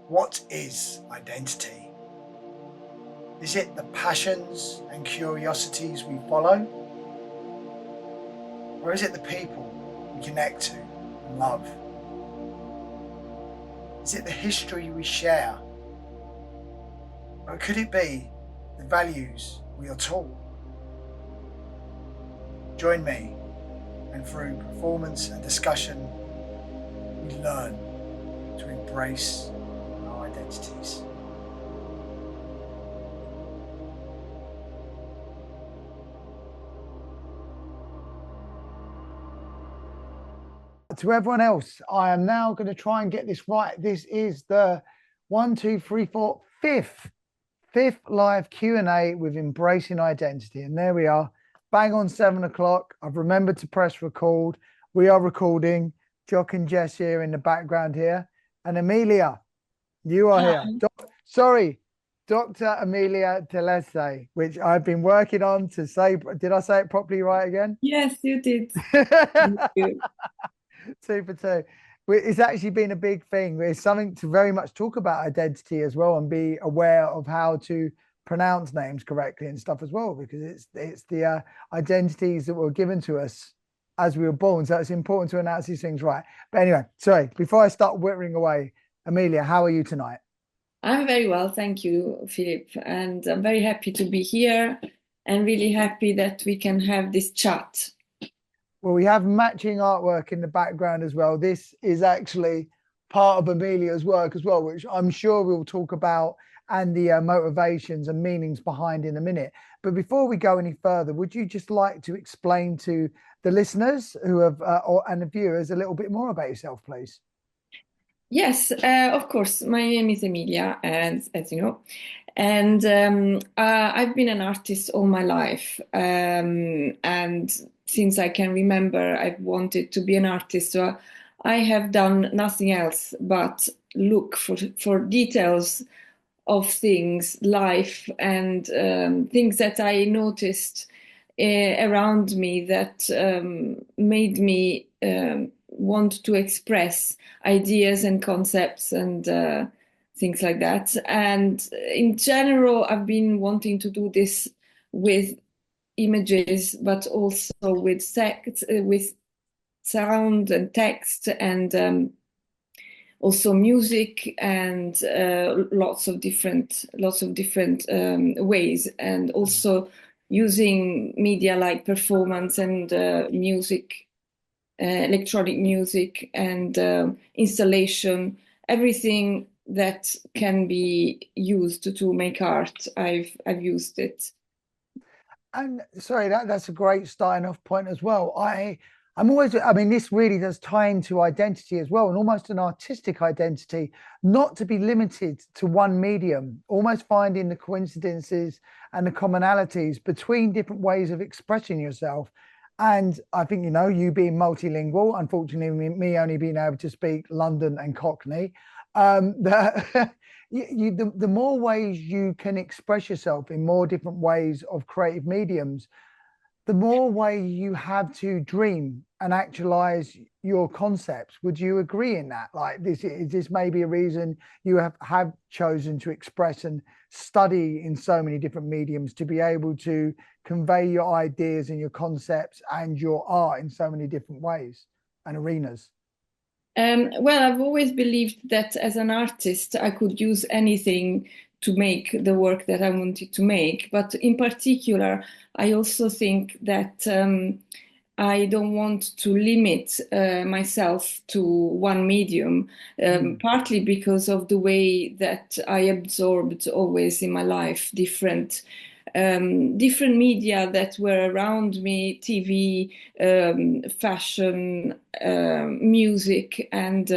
What is identity? Is it the passions and curiosities we follow? Or is it the people we connect to and love? Is it the history we share? Or could it be the values we are taught? Join me, and through performance and discussion, we learn to embrace our identities. To everyone else, I am now going to try and get this right. This is the 1, 2, 3, 4, fifth live Q&A with Embracing Identity. And there we are, bang on 7 o'clock. I've remembered to press record. We are recording. Jock and Jess here in the background here. And Emilia, you are here. Sorry, Dr. Emilia Telese, which I've been working on to say. Did I say it properly right again? Yes, you did. Thank you. 2 for 2. It's actually been a big thing. It's something to very much talk about identity as well, and be aware of how to pronounce names correctly and stuff as well, because it's the identities that were given to us as we were born. So it's important to announce these things right. But anyway, sorry, before I start whittering away, Emilia, how are you tonight? I'm very well, thank you, Philip. And I'm very happy to be here and really happy that we can have this chat. Well, we have matching artwork in the background as well. This is actually part of Emilia's work as well, which I'm sure we'll talk about, and the motivations and meanings behind in a minute. But before we go any further, would you just like to explain to the listeners who have and the viewers a little bit more about yourself, please? Yes, of course. My name is Emilia, as you know, and I've been an artist all my life. And since I can remember, I've wanted to be an artist. So I have done nothing else but look for details of things, life, and things that I noticed around me that made me want to express ideas and concepts and things like that. And in general, I've been wanting to do this with images, but also with sound and text, and also music, and lots of different ways, and also using media like performance and music, electronic music, and installation, everything that can be used to make art. I've used it. And sorry, that's a great starting off point as well. I'm always, I mean, this really does tie into identity as well, and almost an artistic identity, not to be limited to one medium, almost finding the coincidences and the commonalities between different ways of expressing yourself. And I think, you being multilingual, unfortunately, me only being able to speak London and Cockney, that the more ways you can express yourself in more different ways of creative mediums, the more way you have to dream and actualize your concepts. Would you agree in that? Like, this is this maybe a reason you have chosen to express and study in so many different mediums, to be able to convey your ideas and your concepts and your art in so many different ways and arenas? Well, I've always believed that as an artist, I could use anything to make the work that I wanted to make. But in particular, I also think that I don't want to limit myself to one medium, partly because of the way that I absorbed always in my life different media that were around me: TV, fashion, music, and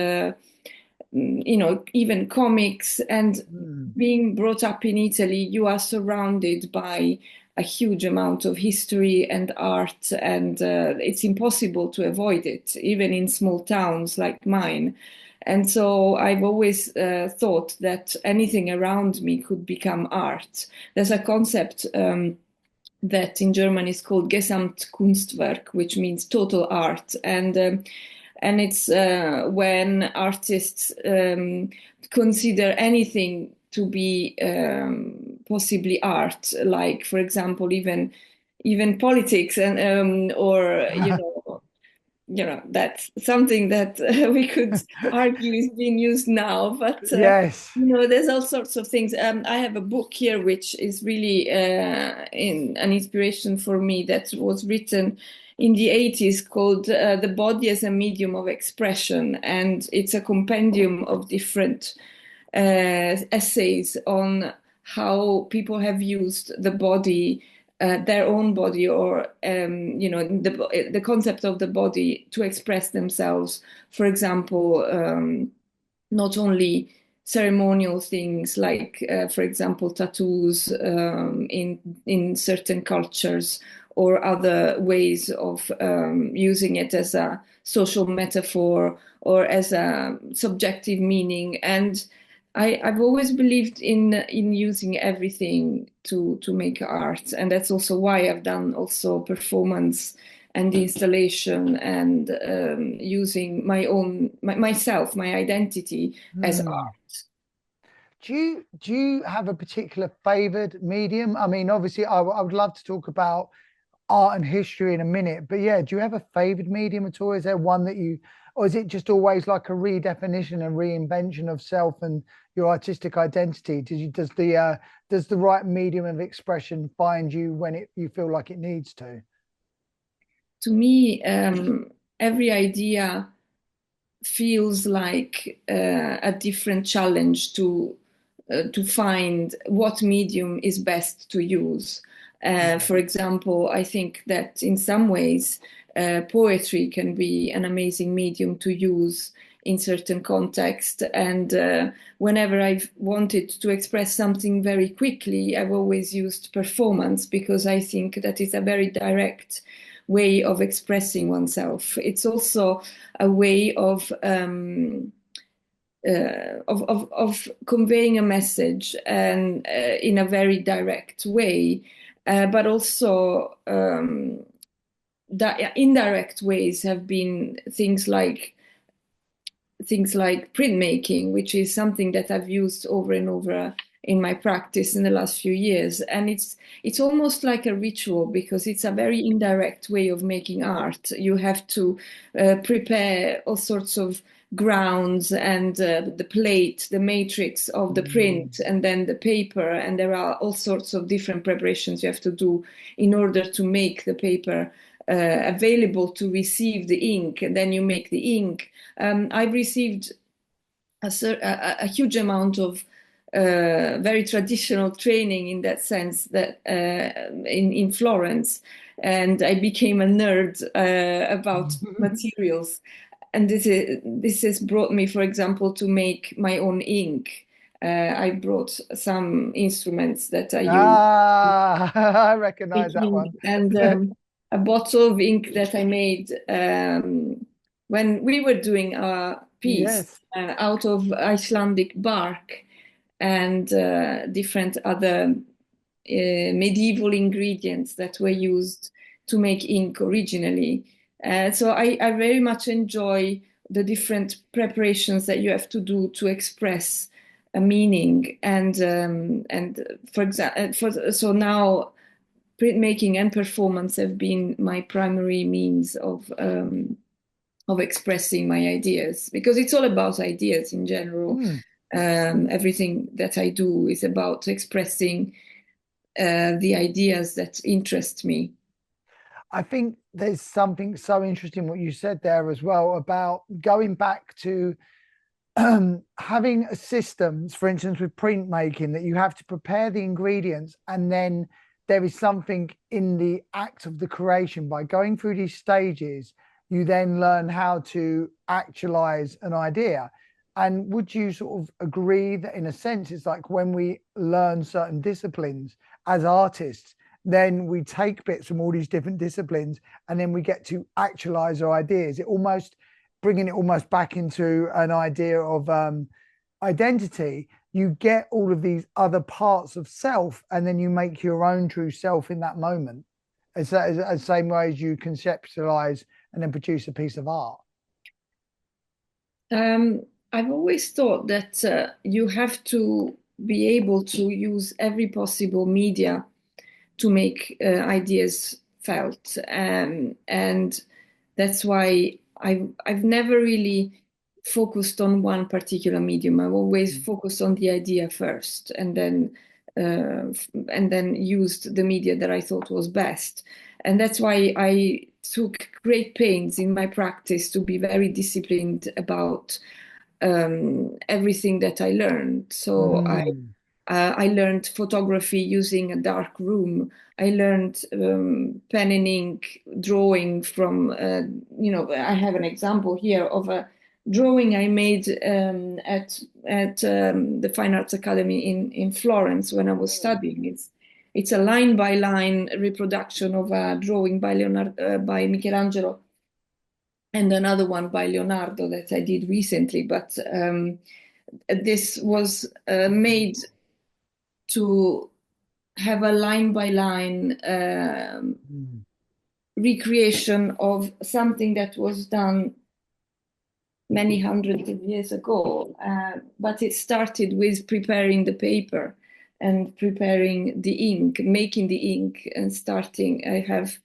even comics. And Mm. being brought up in Italy, you are surrounded by a huge amount of history and art, and it's impossible to avoid it, even in small towns like mine. And so I've always thought that anything around me could become art. There's a concept that in German is called Gesamtkunstwerk, which means total art. And and it's when artists consider anything to be possibly art, like, for example, even politics, and or that's something that we could argue is being used now, but Yes. there's all sorts of things. I have a book here which is really in an inspiration for me, that was written in the 80s, called The Body as a Medium of Expression, and it's a compendium of different essays on how people have used the body, their own body, or the concept of the body to express themselves. For example, not only ceremonial things like, for example, tattoos in certain cultures, or other ways of using it as a social metaphor or as a subjective meaning. And I've always believed in using everything to make art, and that's also why I've done also performance and installation, and using myself, my identity as Hmm. art. Do you have a particular favored medium? I mean, obviously, I would love to talk about art and history in a minute, but yeah, do you have a favored medium at all? Is there one that you, or is it just always like a redefinition and reinvention of self and your artistic identity? Does the right medium of expression find you when you feel like it needs to? To me, every idea feels like a different challenge to find what medium is best to use. For example, I think that in some ways, poetry can be an amazing medium to use in certain context. And whenever I've wanted to express something very quickly, I've always used performance, because I think that is a very direct way of expressing oneself. It's also a way of conveying a message, and in a very direct way, but also indirect ways have been things like printmaking, which is something that I've used over and over in my practice in the last few years. And it's almost like a ritual, because it's a very indirect way of making art. You have to prepare all sorts of grounds, and the plate, the matrix of the Mm. print, and then the paper, and there are all sorts of different preparations you have to do in order to make the paper available to receive the ink, and then you make the ink. I've received a huge amount of very traditional training in that sense, that in Florence, and I became a nerd about materials. And this has brought me, for example, to make my own ink. I brought some instruments that I use Ah, I recognize that making, one. and a bottle of ink that I made when we were doing a piece Yes. out of Icelandic bark, and different other medieval ingredients that were used to make ink originally. So I very much enjoy the different preparations that you have to do to express a meaning. And for example, so now printmaking and performance have been my primary means of expressing my ideas, because it's all about ideas in general. Hmm. Everything that I do is about expressing the ideas that interest me. I think there's something so interesting what you said there as well about going back to having systems, for instance, with printmaking, that you have to prepare the ingredients and then there is something in the act of the creation. By going through these stages, you then learn how to actualize an idea. And would you sort of agree that, in a sense, it's like when we learn certain disciplines as artists, then we take bits from all these different disciplines and then we get to actualize our ideas? It almost bringing it almost back into an idea of identity. You get all of these other parts of self and then you make your own true self in that moment. It's that the same way as you conceptualize and then produce a piece of art. Um, I've always thought that you have to be able to use every possible media to make ideas felt, and that's why I've never really focused on one particular medium. I've always focused on the idea first, and then used the media that I thought was best. And that's why I took great pains in my practice to be very disciplined about everything that I learned. So Mm. I learned photography using a dark room. I learned pen and ink drawing from, I have an example here of a drawing I made at the Fine Arts Academy in Florence when I was studying. It's a line by line reproduction of a drawing by by Michelangelo, and another one by Leonardo that I did recently. But this was made to have a line by line Mm. recreation of something that was done many hundreds of years ago. But it started with preparing the paper and preparing the ink, making the ink, and starting. I have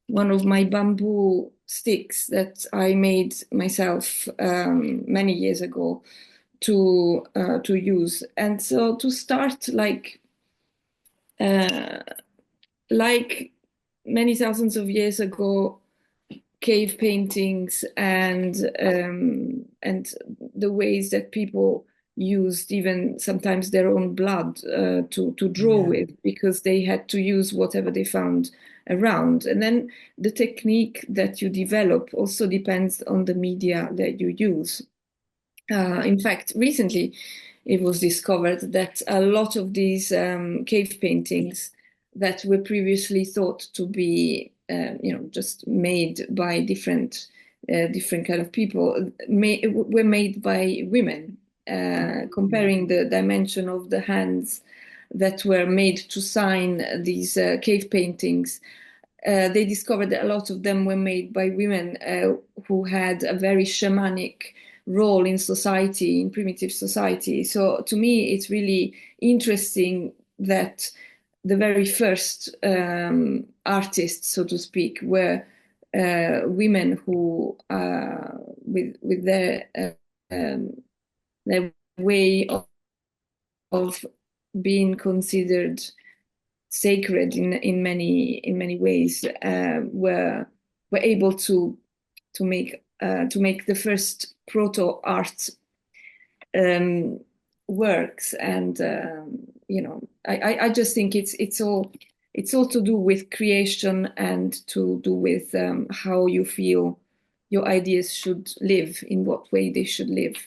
one of my bamboo sticks that I made myself many years ago to use, and so to start uh, like many thousands of years ago, cave paintings and the ways that people used even sometimes their own blood to draw Yeah. with because they had to use whatever they found around. And then the technique that you develop also depends on the media that you use. In fact, recently it was discovered that a lot of these cave paintings that were previously thought to be, just made by different kind of people, were made by women. Comparing the dimension of the hands that were made to sign these cave paintings, they discovered that a lot of them were made by women who had a very shamanic role in society, in primitive society. So to me, it's really interesting that the very first artists, so to speak, were women who, with um, their way of being considered sacred in many ways, were able to make the first proto art um, works. And I just think it's all to do with creation and to do with how you feel your ideas should live, in what way they should live.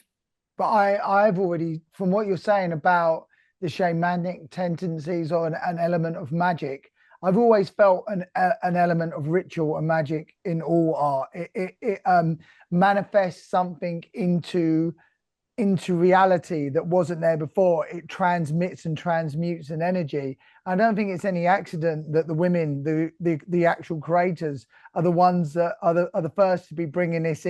But I've already, from what you're saying about the shamanic tendencies or an element of magic, I've always felt an element of ritual and magic in all art. It manifests something into reality that wasn't there before. It transmits and transmutes an energy. I don't think it's any accident that the women, the actual creators, are the ones that are the first to be bringing this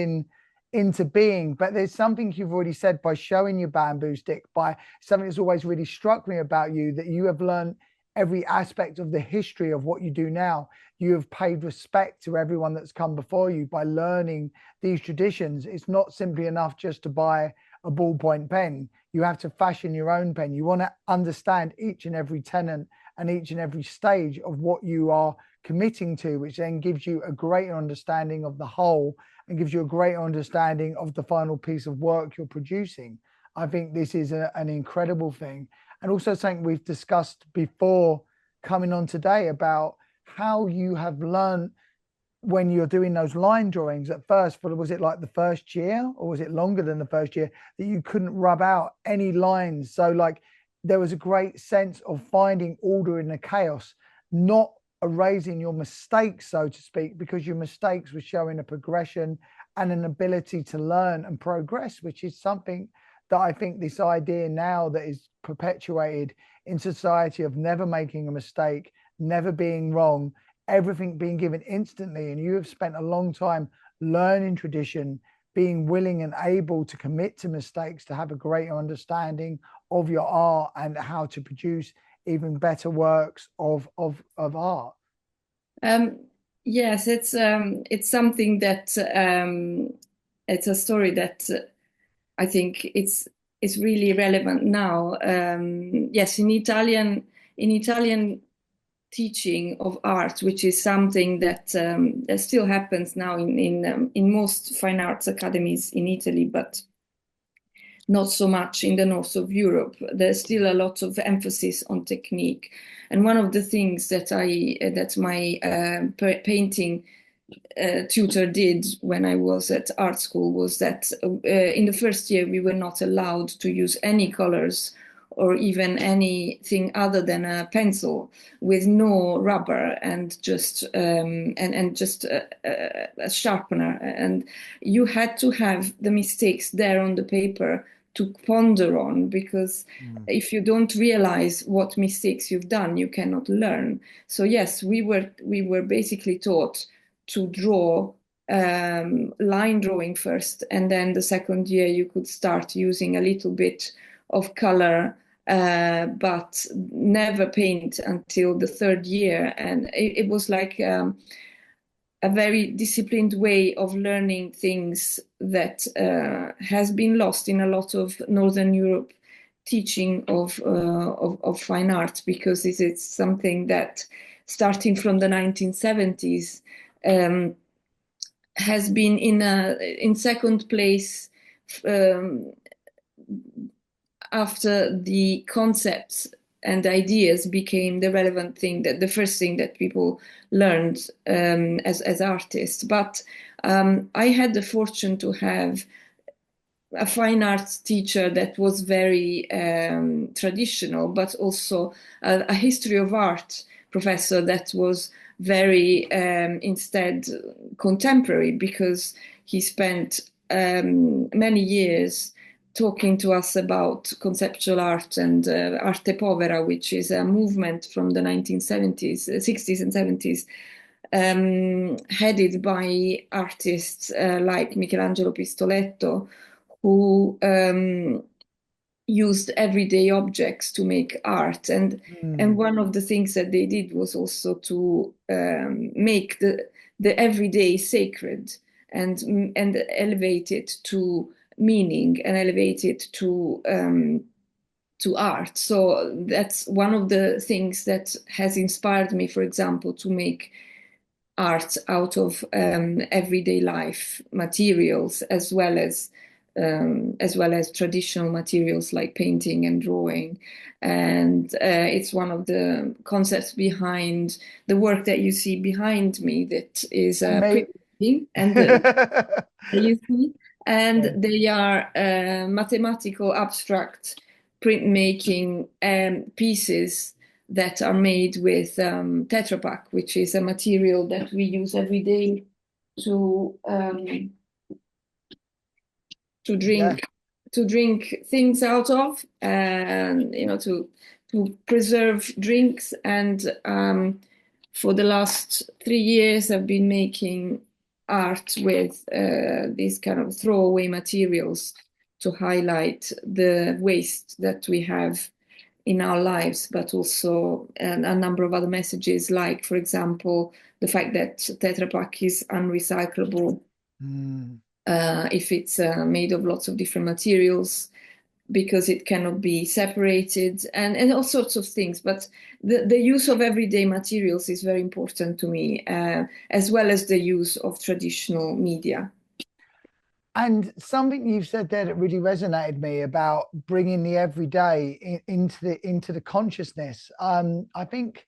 into being. But there's something you've already said by showing your bamboo stick, by something that's always really struck me about you, that you have learned every aspect of the history of what you do now. You have paid respect to everyone that's come before you by learning these traditions. It's not simply enough just to buy a ballpoint pen. You have to fashion your own pen. You want to understand each and every tenant and each and every stage of what you are committing to, which then gives you a greater understanding of the whole and gives you a greater understanding of the final piece of work you're producing. I think this is an incredible thing. And also something we've discussed before coming on today about how you have learned when you're doing those line drawings at first. For was it like the first year or was it longer than the first year that you couldn't rub out any lines? So like there was a great sense of finding order in the chaos, not erasing your mistakes, so to speak, because your mistakes were showing a progression and an ability to learn and progress, which is something that I think this idea now that is perpetuated in society of never making a mistake, never being wrong, everything being given instantly. And you have spent a long time learning tradition, being willing and able to commit to mistakes to have a greater understanding of your art and how to produce even better works of art. Um, yes, it's something that it's a story that I think it's really relevant now. Yes, in Italian teaching of art, which is something that still happens now in most fine arts academies in Italy, but not so much in the north of Europe. There's still a lot of emphasis on technique, and one of the things that my painting tutor did when I was at art school was that in the first year we were not allowed to use any colors or even anything other than a pencil with no rubber and just a sharpener, and you had to have the mistakes there on the paper to ponder on, because Mm. if you don't realize what mistakes you've done, you cannot learn. So yes, we were basically taught to draw line drawing first, and then the second year you could start using a little bit of color, but never paint until the third year. And it was like a very disciplined way of learning things that has been lost in a lot of Northern Europe teaching of fine arts, because it is something that starting from the 1970s um, has been in second place um, after the concepts and ideas became the relevant thing, that the first thing that people learned as artists. But I had the fortune to have a fine arts teacher that was very traditional, but also a history of art professor that was very instead contemporary, because he spent many years talking to us about conceptual art and arte povera, which is a movement from the 1970s, 60s and 70s, headed by artists like Michelangelo Pistoletto, who used everyday objects to make art. And Mm. one of the things that they did was also to make the everyday sacred, and elevate it to meaning, and elevate it to art. So that's one of the things that has inspired me, for example, to make art out of everyday life materials, as well as traditional materials like painting and drawing. And it's one of the concepts behind the work that you see behind me, that is May printmaking, and you see, Yeah. and they are mathematical abstract printmaking pieces that are made with Tetra Pak, which is a material that we use every day to to Yeah. drink to drink things out of, and to preserve drinks. And for the last 3 years I've been making art with these kind of throwaway materials to highlight the waste that we have in our lives, but also a number of other messages, like, for example, the fact that Tetra Pak is unrecyclable Mm. if it's made of lots of different materials, because it cannot be separated, and all sorts of things. But the use of everyday materials is very important to me, as well as the use of traditional media. And something you've said there that really resonated me about bringing the everyday into the consciousness. I think,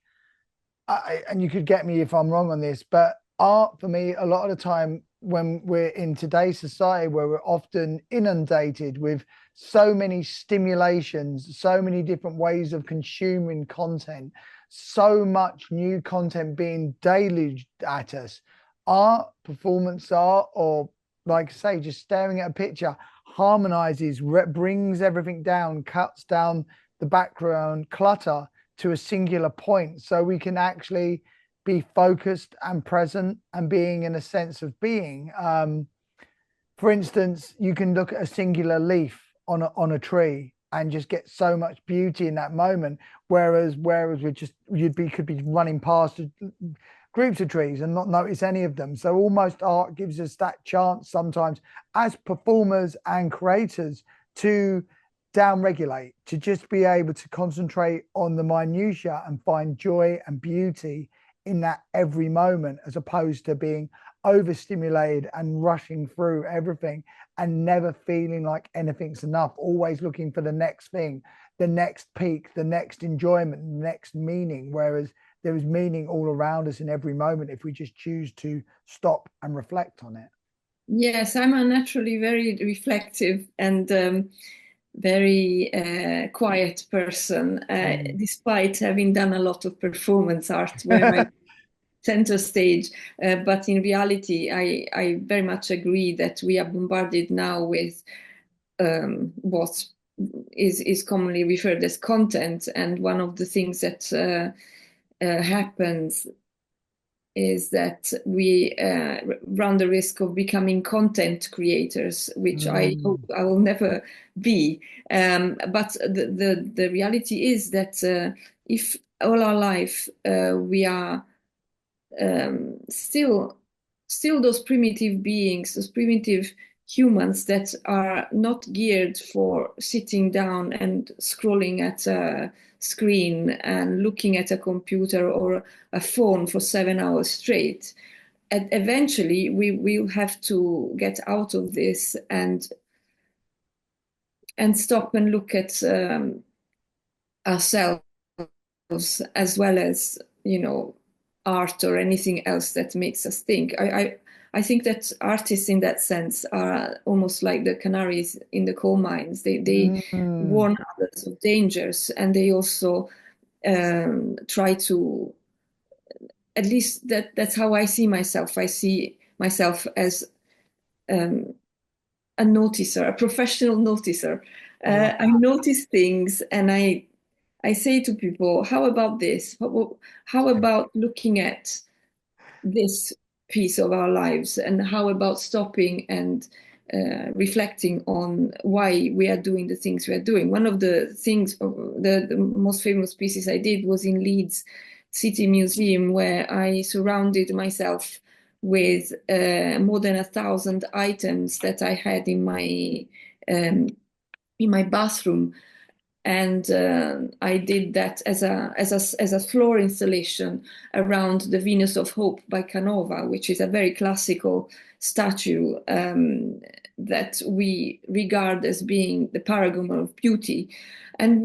and you could get me if I'm wrong on this, but art for me, a lot of the time when we're in today's society where we're often inundated with so many stimulations, so many different ways of consuming content, so much new content being deluged at us, art, performance art, or like I say, just staring at a picture harmonizes, brings everything down, cuts down the background clutter to a singular point so we can actually be focused and present and being in a sense of being. for instance, you can look at a singular leaf on a tree and just get so much beauty in that moment. Whereas we just you'd be could be running past groups of trees and not notice any of them. So almost art gives us that chance sometimes as performers and creators to downregulate, to just be able to concentrate on the minutiae and find joy and beauty in that every moment, as opposed to being overstimulated and rushing through everything and never feeling like anything's enough, always looking for the next thing, the next peak, the next enjoyment, the next meaning. Whereas there is meaning all around us in every moment if we just choose to stop and reflect on it. Yes, I'm a naturally very reflective and very quiet person, Mm. despite having done a lot of performance art where I center stage. But in reality, I very much agree that we are bombarded now with what is commonly referred as content. And one of the things that happens is that we run the risk of becoming content creators, which I hope Mm. I will never be. But the reality is that if all our life we are still those primitive beings, those primitive humans that are not geared for sitting down and scrolling at a screen and looking at a computer or a phone for 7 hours straight. And eventually, we will have to get out of this and stop and look at ourselves as well as art or anything else that makes us think. I think that artists in that sense are almost like the canaries in the coal mines. They Mm. warn others of dangers, and they also try to, at least that's how I see myself. I see myself as um, a noticer, a professional noticer. I love I that. notice things and I say to people, how about this? How about looking at this piece of our lives? And how about stopping and reflecting on why we are doing the things we are doing? One of the things, the most famous pieces I did was in Leeds City Museum, where I surrounded myself with more than 1,000 items that I had um, in my bathroom, and I did that as a floor installation around the Venus of Hope by Canova, which is a very classical statue that we regard as being the paragon of beauty. And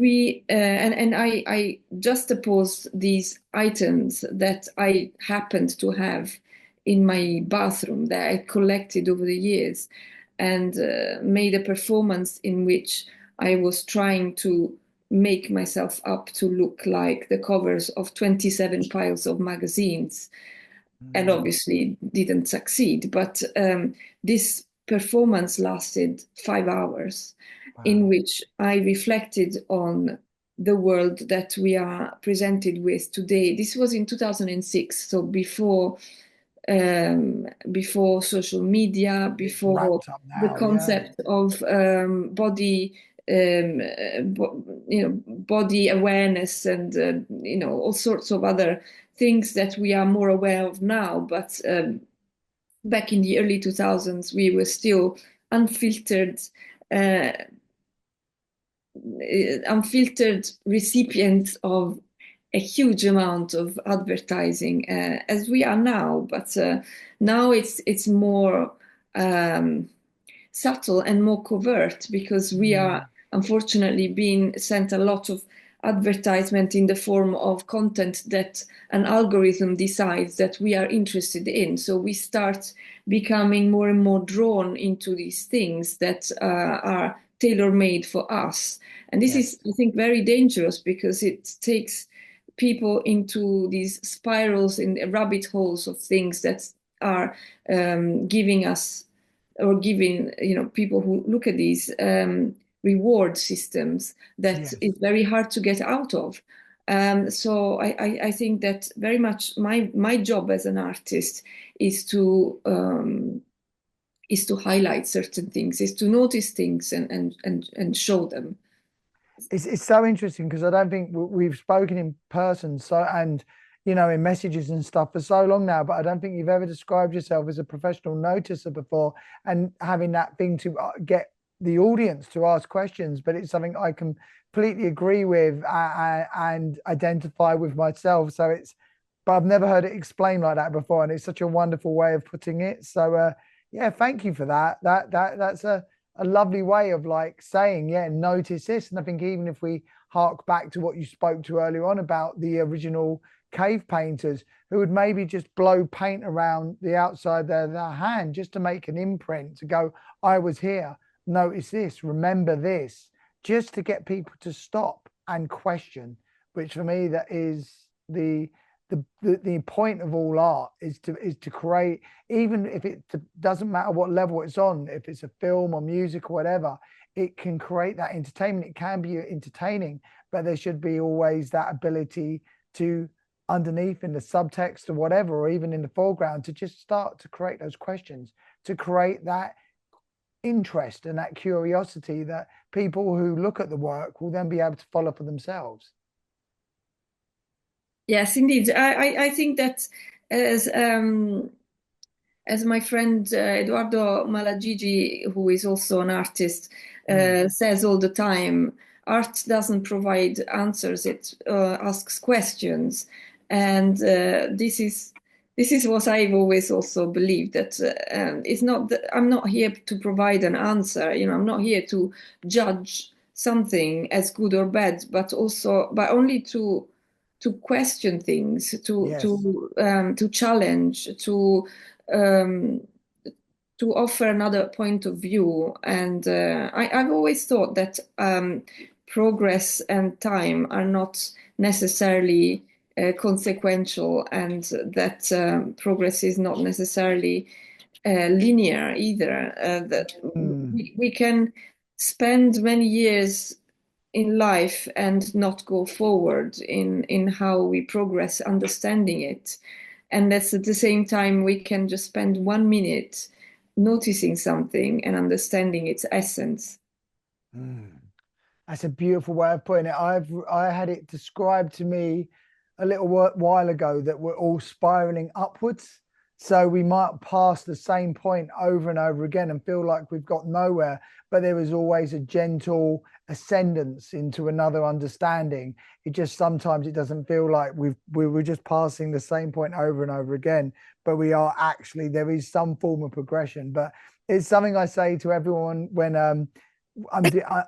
I juxtaposed these items that I happened to have in my bathroom that I collected over the years, and made a performance in which I was trying to make myself up to look like the covers of 27 piles of magazines, and Mm. obviously didn't succeed. But this performance lasted 5 hours, in Wow. which I reflected on the world that we are presented with today. This was in 2006, so before social media, It's before wrapped up the now. Yeah. concept of body, body awareness, and all sorts of other things that we are more aware of now. But back in the early 2000s, we were still unfiltered. Uh, Unfiltered recipients of a huge amount of advertising, as we are now, but now it's more um, subtle and more covert, because we are Mm. unfortunately being sent a lot of advertisement in the form of content that an algorithm decides that we are interested in. So we start becoming more and more drawn into these things that are tailor-made for us. And this Yes. is, I think, very dangerous, because it takes people into these spirals in rabbit holes of things that are giving us, or giving people who look at these reward systems that Yes. is very hard to get out of. So I think that very much my job as an artist is to is to highlight certain things, is to notice things and show them. It's so interesting because I don't think we've spoken in person and in messages and stuff for so long now, but I don't think you've ever described yourself as a professional noticer before, and having that thing to get the audience to ask questions. But it's something I completely agree with and identify with myself. But I've never heard it explained like that before, and it's such a wonderful way of putting it. So yeah, thank you for that. That's a lovely way of like saying, yeah, notice this. And I think even if we hark back to what you spoke to earlier on about the original cave painters who would maybe just blow paint around the outside of their hand just to make an imprint, to go, I was here, notice this, remember this, just to get people to stop and question, which for me, that is the point of all art, is to create, even if it doesn't matter what level it's on, if it's a film or music or whatever, it can create that entertainment. It can be entertaining, but there should be always that ability to, underneath in the subtext or whatever, or even in the foreground, to just start to create those questions, to create that interest and that curiosity that people who look at the work will then be able to follow for themselves. Yes, indeed. I think that as as my friend Eduardo Malagigi, who is also an artist, Mm. says all the time, art doesn't provide answers; it asks questions, and this is what I've always also believed, that it's not that I'm not here to provide an answer. You know, I'm not here to judge something as good or bad, but only to question things, Yes. to challenge, um, to offer another point of view. And I've always thought that progress and time are not necessarily consequential, and that progress is not necessarily linear either. That Mm. we can spend many years in life and not go forward in how we progress understanding it. And that's at the same time we can just spend 1 minute noticing something and understanding its essence. Mm. That's a beautiful way of putting it. I had it described to me a little while ago that we're all spiraling upwards. So we might pass the same point over and over again and feel like we've got nowhere, but there is always a gentle ascendance into another understanding. It just, sometimes it doesn't feel like we're just passing the same point over and over again, but we are actually, there is some form of progression. But it's something I say to everyone when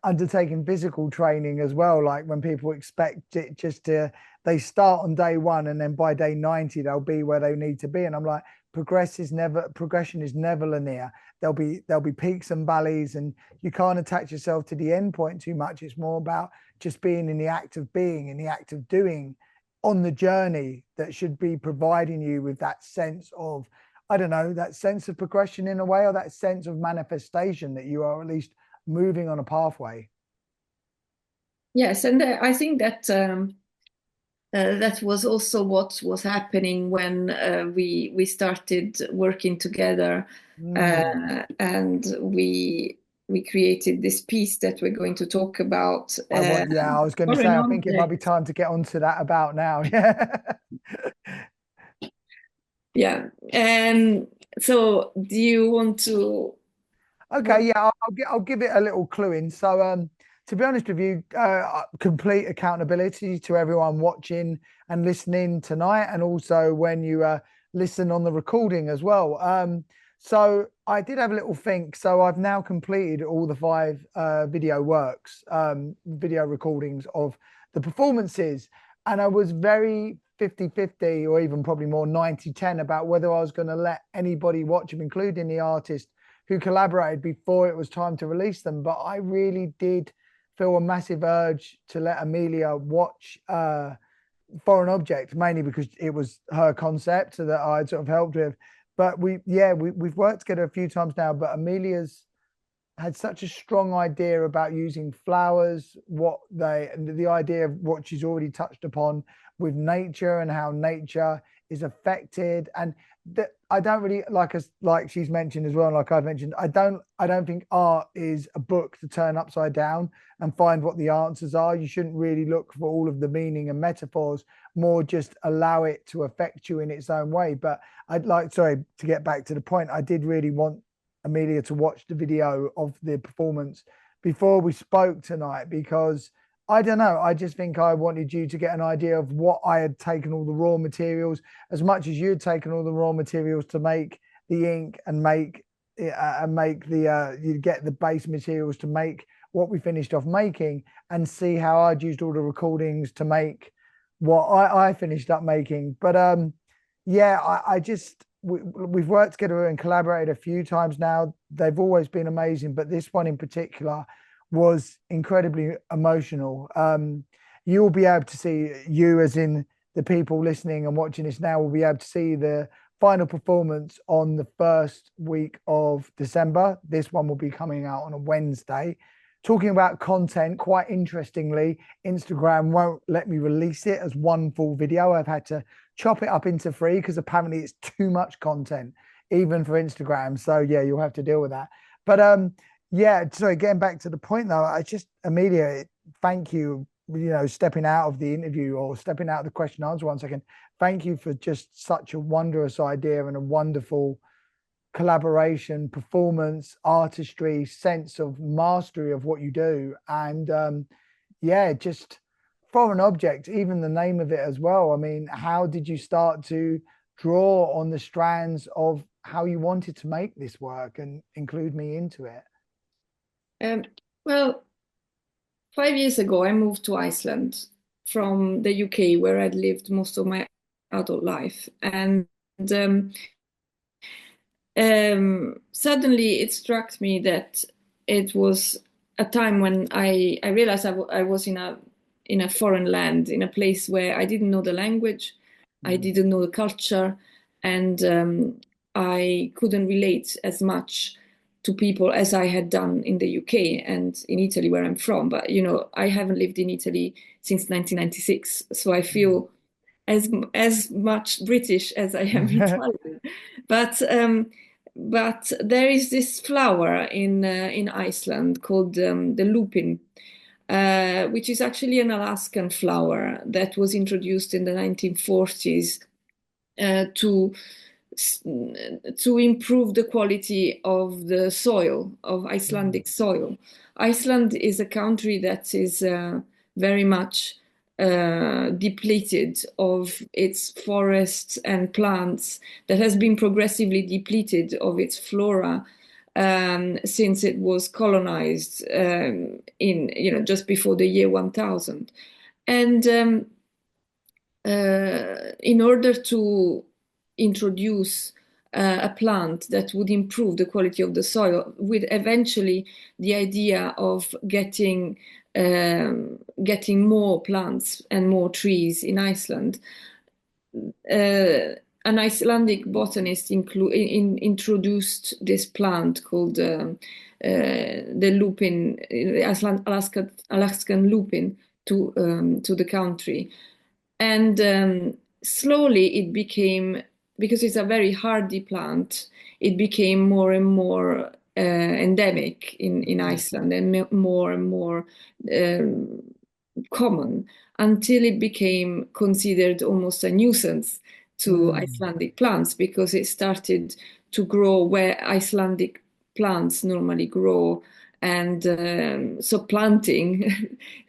undertaking physical training as well. Like when people expect it just to, they start on day one and then by day 90 they'll be where they need to be. And I'm like, progression is never linear. There'll be peaks and valleys, and you can't attach yourself to the end point too much. It's more about just being in the act of being, in the act of doing, on the journey, that should be providing you with that sense of, I don't know, that sense of progression in a way, or that sense of manifestation that you are at least moving on a pathway. Yes, and I think that that was also what was happening when we started working together, Mm. and we created this piece that we're going to talk about, Yeah, I was going to say, foreign I think it might be object. time to get onto that about now. Yeah. Yeah. And so, do you want to? Okay, What? yeah, I'll give it a little clue in. So, to be honest with you, complete accountability to everyone watching and listening tonight, and also when you listen on the recording as well. So I did have a little think. So I've now completed all the five video works, video recordings of the performances, and I was very 50-50, or even probably more 90-10, about whether I was going to let anybody watch them, including the artist who collaborated, before it was time to release them. But I really did feel a massive urge to let Emilia watch Foreign Object, mainly because it was her concept that I'd sort of helped with. But we've worked together a few times now, but Emilia's had such a strong idea about using flowers, the idea of what she's already touched upon with nature and how nature is affected. And that I don't really like us like she's mentioned as well, and like I've mentioned, I don't think art is a book to turn upside down and find what the answers are. You shouldn't really look for all of the meaning and metaphors, more just allow it to affect you in its own way. But I'd like, sorry, to get back to the point, I did really want Amelia to watch the video of the performance before we spoke tonight because I don't know. I just think I wanted you to get an idea of what I had taken all the raw materials, as much as you had taken all the raw materials to make the ink and make the you get the base materials to make what we finished off making, and see how I'd used all the recordings to make what I finished up making. But yeah, I just we've worked together and collaborated a few times now. They've always been amazing, but this one in particular was incredibly emotional. You'll be able to see, you as in the people listening and watching this now will be able to see the final performance on the first week of December. This one will be coming out on a Wednesday. Talking about content, quite interestingly, Instagram won't let me release it as one full video. I've had to chop it up into three because apparently it's too much content, even for Instagram. So yeah, you'll have to deal with that. But yeah, sorry, getting back to the point though, I just, Amelia, thank you, stepping out of the interview or stepping out of the question and answer 1 second. Thank you for just such a wondrous idea and a wonderful collaboration, performance, artistry, sense of mastery of what you do. And yeah, just foreign object, even the name of it as well. I mean, how did you start to draw on the strands of how you wanted to make this work and include me into it? Um, well, 5 years ago, I moved to Iceland from the UK, where I'd lived most of my adult life. And um, suddenly it struck me that it was a time when I realized I was in a foreign land, in a place where I didn't know the language, I Mm. didn't know the culture, and I couldn't relate as much to people as I had done in the UK and in Italy, where I'm from. But I haven't lived in Italy since 1996, so I Mm. feel as much British as I am Italian. But but there is this flower in Iceland called the lupin, which is actually an Alaskan flower that was introduced in the 1940s to improve the quality of the soil, of Mm. Icelandic soil. Iceland is a country that is very much depleted of its forests and plants, that has been progressively depleted of its flora since it was colonized in just before the year 1000. And in order to introduce a plant that would improve the quality of the soil, with eventually the idea of getting more plants and more trees in Iceland. An Icelandic botanist introduced this plant called the lupin, Alaskan lupin, to the country. And slowly it became, because it's a very hardy plant, it became more and more endemic in Mm. Iceland, and more um, common, until it became considered almost a nuisance to Mm. Icelandic plants, because it started to grow where Icelandic plants normally grow, and supplanting,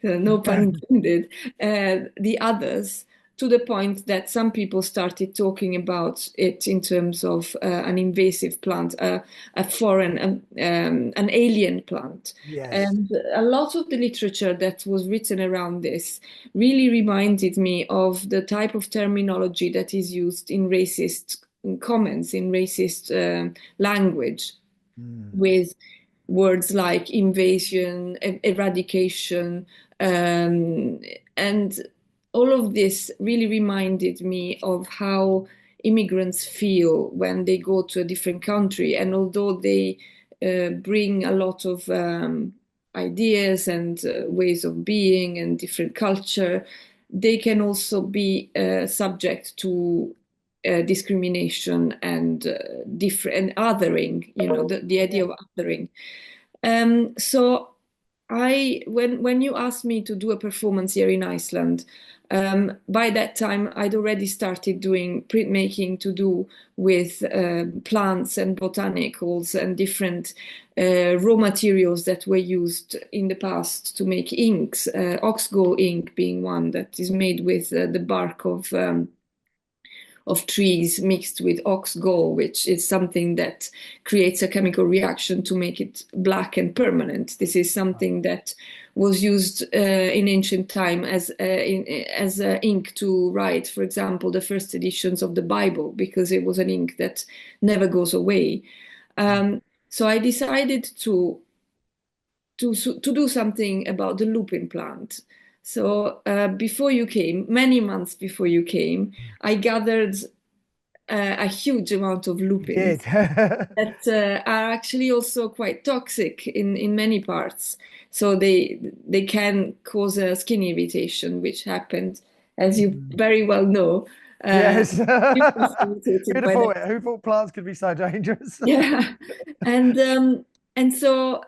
no pun intended, the others, to the point that some people started talking about it in terms of an invasive plant, a foreign, an alien plant. Yes. And a lot of the literature that was written around this really reminded me of the type of terminology that is used in racist comments, in racist language, Mm. with words like invasion, eradication, and all of this really reminded me of how immigrants feel when they go to a different country. And although they bring a lot of ideas and ways of being and different culture, they can also be subject to discrimination and different and othering, the idea Yeah. of othering. So when you asked me to do a performance here in Iceland, by that time I'd already started doing printmaking to do with plants and botanicals and different raw materials that were used in the past to make inks. Oxgo ink being one that is made with the bark of trees mixed with ox gall, which is something that creates a chemical reaction to make it black and permanent. This is something that was used in ancient time as ink to write, for example, the first editions of the Bible, because it was an ink that never goes away. So I decided to do something about the lupin plant. So before you came, many months before you came, I gathered a huge amount of You did. lupins that are actually also quite toxic in many parts. So they can cause a skin irritation, which happened, as you Mm. very well know. Uh, Yes. you were irritated Who'd have by thought that. it? Who thought plants could be so dangerous? Yeah. And um and so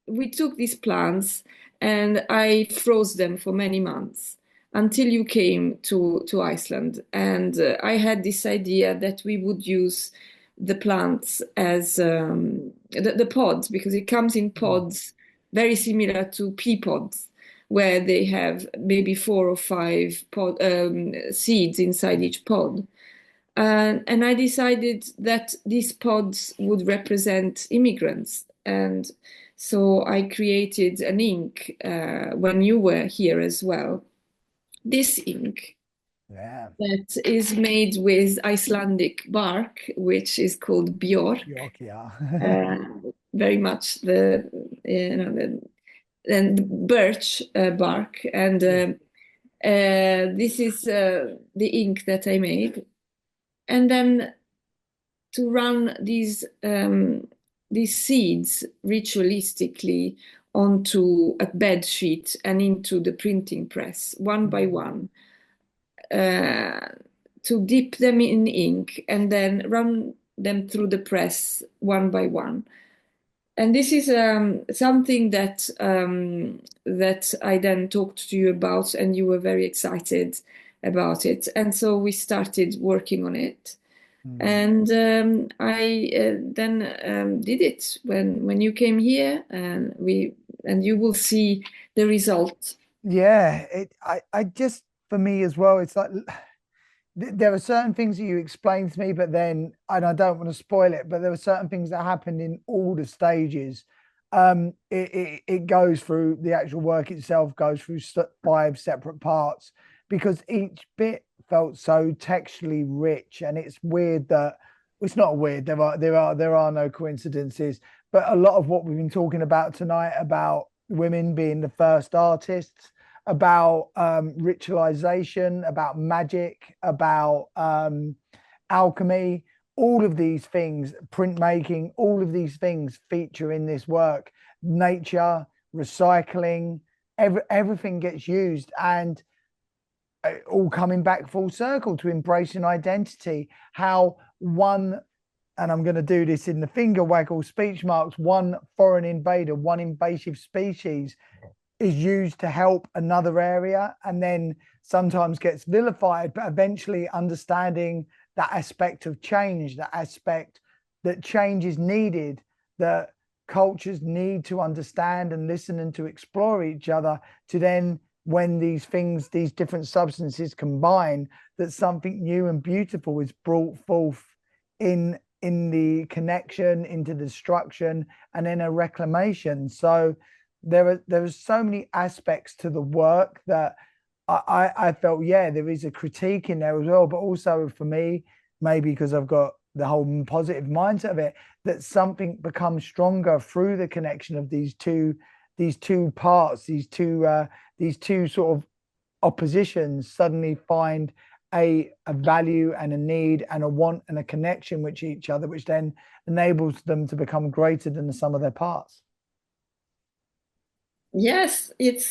we took these plants and I froze them for many months until you came to Iceland. And I had this idea that we would use the plants as the pods, because it comes in Mm. pods very similar to pea pods, where they have maybe 4 or 5 seeds inside each pod. And I decided that these pods would represent immigrants. And so I created an ink when you were here as well. This ink Yeah. that is made with Icelandic bark, which is called bjork, Yorkia. uh, very much the birch bark. And Yeah. this is the ink that I made. And then to run these seeds ritualistically onto a bed sheet and into the printing press one by Mm. one, uh, to dip them in ink and then run them through the press one by one. And this is something that I then talked to you about, and you were very excited about it. And so we started working on it. Mm. And I then did it when you came here, and you will see the result. Yeah. I just, for me as well, it's like there are certain things that you explain to me, but then, and I don't want to spoil it, but there were certain things that happened in all the stages. It goes through the actual work itself, goes through 5 separate parts because each bit felt so textually rich, and it's weird that it's not weird. There are no coincidences, but a lot of what we've been talking about tonight about women being the first artists, about ritualization, about magic, about alchemy, all of these things, printmaking, all of these things feature in this work. Nature, recycling, everything gets used, and all coming back full circle to embracing identity. How one, and I'm going to do this in the finger waggle speech marks, one foreign invader, one invasive species is used to help another area and then sometimes gets vilified, but eventually understanding that aspect of change, that aspect that change is needed, that cultures need to understand and listen and to explore each other, to then when these things, these different substances combine, that something new and beautiful is brought forth in the connection, into the destruction, and then a reclamation. So there are so many aspects to the work that I felt, yeah, there is a critique in there as well, but also for me, maybe because I've got the whole positive mindset of it, that something becomes stronger through the connection of these two parts, these two sort of oppositions suddenly find a value and a need and a want and a connection with each other, which then enables them to become greater than the sum of their parts. Yes, it's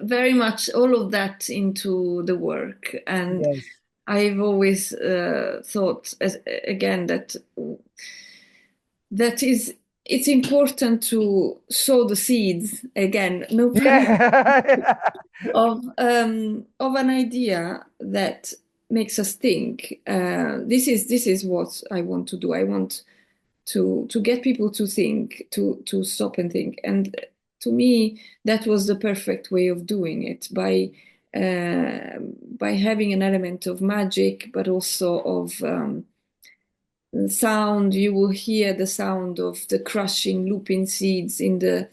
very much all of that into the work. And Yes. I've always thought, again, that is it's important to sow the seeds again, no pun Yeah. of an idea that makes us think. This is what I want to do. I want to get people to think, to stop and think. And to me, that was the perfect way of doing it uh, by having an element of magic, but also of sound. You will hear the sound of the crushing looping seeds in the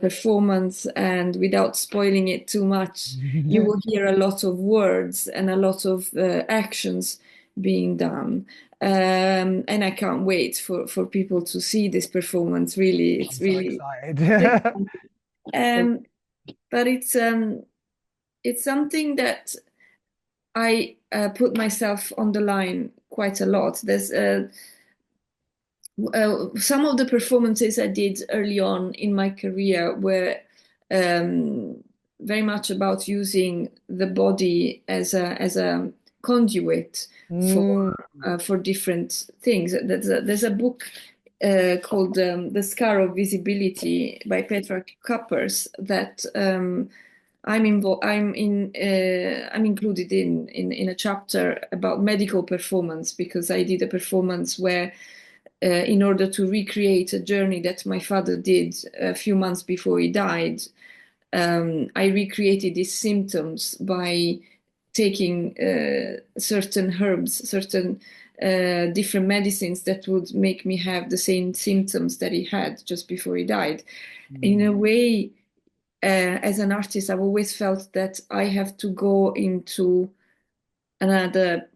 performance, and without spoiling it too much, you will hear a lot of words and a lot of actions being done. And I can't wait for people to see this performance. Really, it's I'm so really excited. um, but it's something that I put myself on the line quite a lot. There's some of the performances I did early on in my career were um, very much about using the body as a conduit Mm, for different things. There's a book called "The Scar of Visibility" by Petra Kuppers that I'm included in a chapter about medical performance, because I did a performance where in order to recreate a journey that my father did a few months before he died, I recreated his symptoms by taking certain herbs, certain different medicines that would make me have the same symptoms that he had just before he died. In a mm, way, as an artist, I've always felt that I have to go into another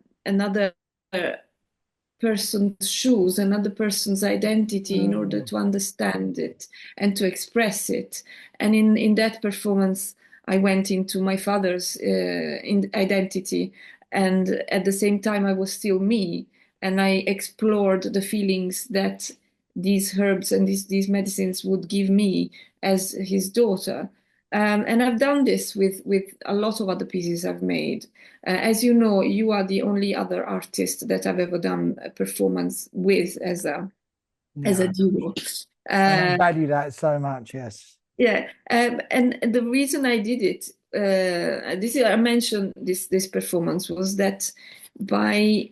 person's shoes, another person's identity in order mm, to understand it and to express it. And in that performance, I went into my father's identity, and at the same time, I was still me, and I explored the feelings that these herbs and these medicines would give me as his daughter. And I've done this with a lot of other pieces I've made. As you know, you are the only other artist that I've ever done a performance with as a yeah. duo. And I Uh, value that so much. Yes. yeah, and the reason I did it, this I mentioned this performance was that by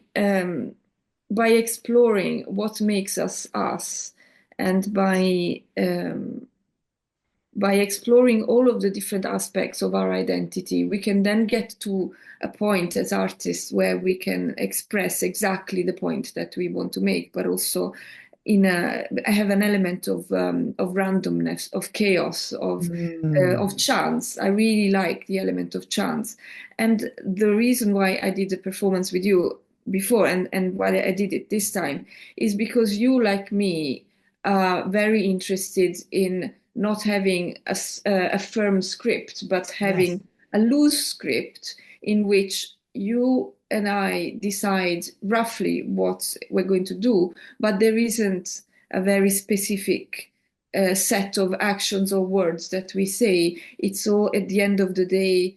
by exploring what makes us us, and by exploring all of the different aspects of our identity, we can then get to a point as artists where we can express exactly the point that we want to make, but also I have an element of randomness, of chaos, Mm, of chance. I really like the element of chance, and the reason why I did the performance with you before, and why I did it this time, is because you, like me, are very interested in not having a firm script, but yes. having a loose script in which you and I decide roughly what we're going to do, but there isn't a very specific set of actions or words that we say. It's all, at the end of the day,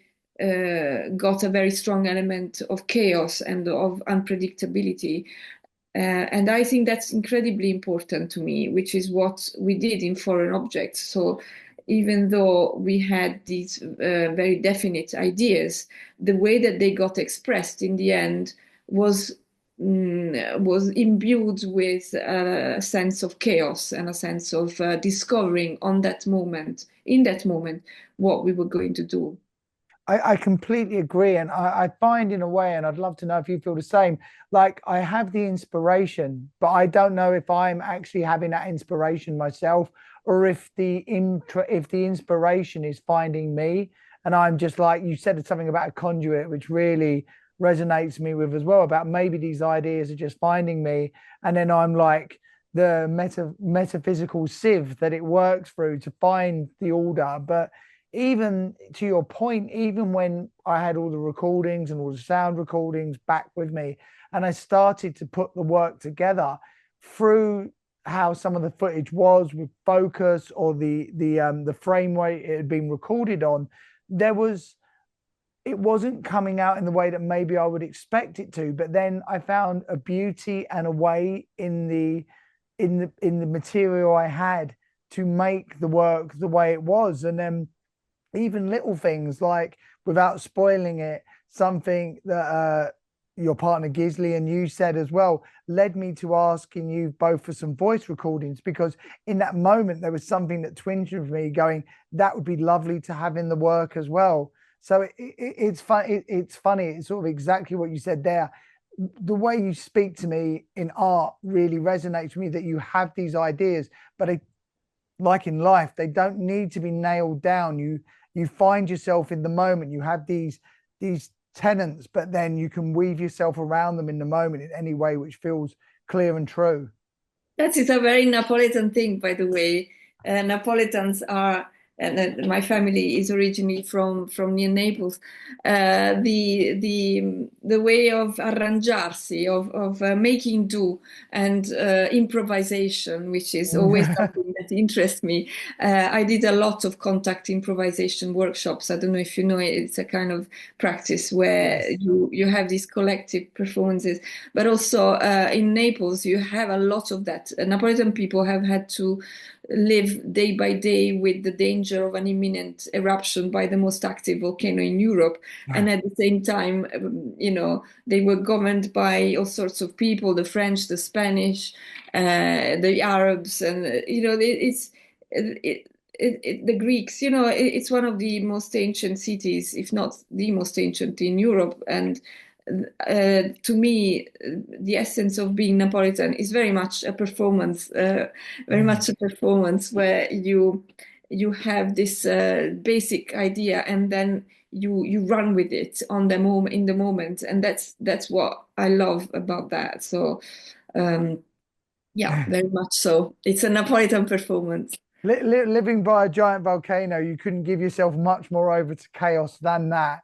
got a very strong element of chaos and of unpredictability. And I think that's incredibly important to me, which is what we did in foreign objects. So even though we had these very definite ideas, the way that they got expressed in the end was was imbued with a sense of chaos and a sense of discovering on that moment, in that moment, what we were going to do. I completely agree. And I find in a way, and I'd love to know if you feel the same, like I have the inspiration, but I don't know if I'm actually having that inspiration myself or if the inspiration is finding me. And I'm just like, you said something about a conduit, which really resonates me with as well, about maybe these ideas are just finding me. And then I'm like the metaphysical sieve that it works through to find the order. But even to your point, even when I had all the recordings and all the sound recordings back with me, and I started to put the work together through how some of the footage was with focus or the frame rate it had been recorded on, there was it wasn't coming out in the way that maybe I would expect it to. But then I found a beauty and a way in the material I had to make the work the way it was. And then even little things like, without spoiling it, something that your partner Gisley and you said as well led me to asking you both for some voice recordings, because in that moment there was something that twinged with me going, that would be lovely to have in the work as well. So it's fun. It's funny. It's sort of exactly what you said there. The way you speak to me in art really resonates with me, that you have these ideas, but like in life, they don't need to be nailed down. You find yourself in the moment. You have these tenets, but then you can weave yourself around them in the moment in any way which feels clear and true. That is a very Napolitan thing, by the way. Napolitans are, and my family is originally from near Naples. The way of arrangiarsi, of making do, and improvisation, which is always something that interests me. I did a lot of contact improvisation workshops. I don't know if you know it. It's a kind of practice where Yes. you have these collective performances, but also in Naples, you have a lot of that. Napolitan people have had to live day by day with the danger of an imminent eruption by the most active volcano in Europe. And at the same time, they were governed by all sorts of people, the French, the Spanish, the Arabs, and, the Greeks. It's one of the most ancient cities, if not the most ancient in Europe. And to me, the essence of being Napolitan is very much a performance, very much a performance where you have this basic idea, and then you run with it on the moment, in the moment, and that's what I love about that. So yeah, very much so. It's a Napolitan performance. Living by a giant volcano, you couldn't give yourself much more over to chaos than that.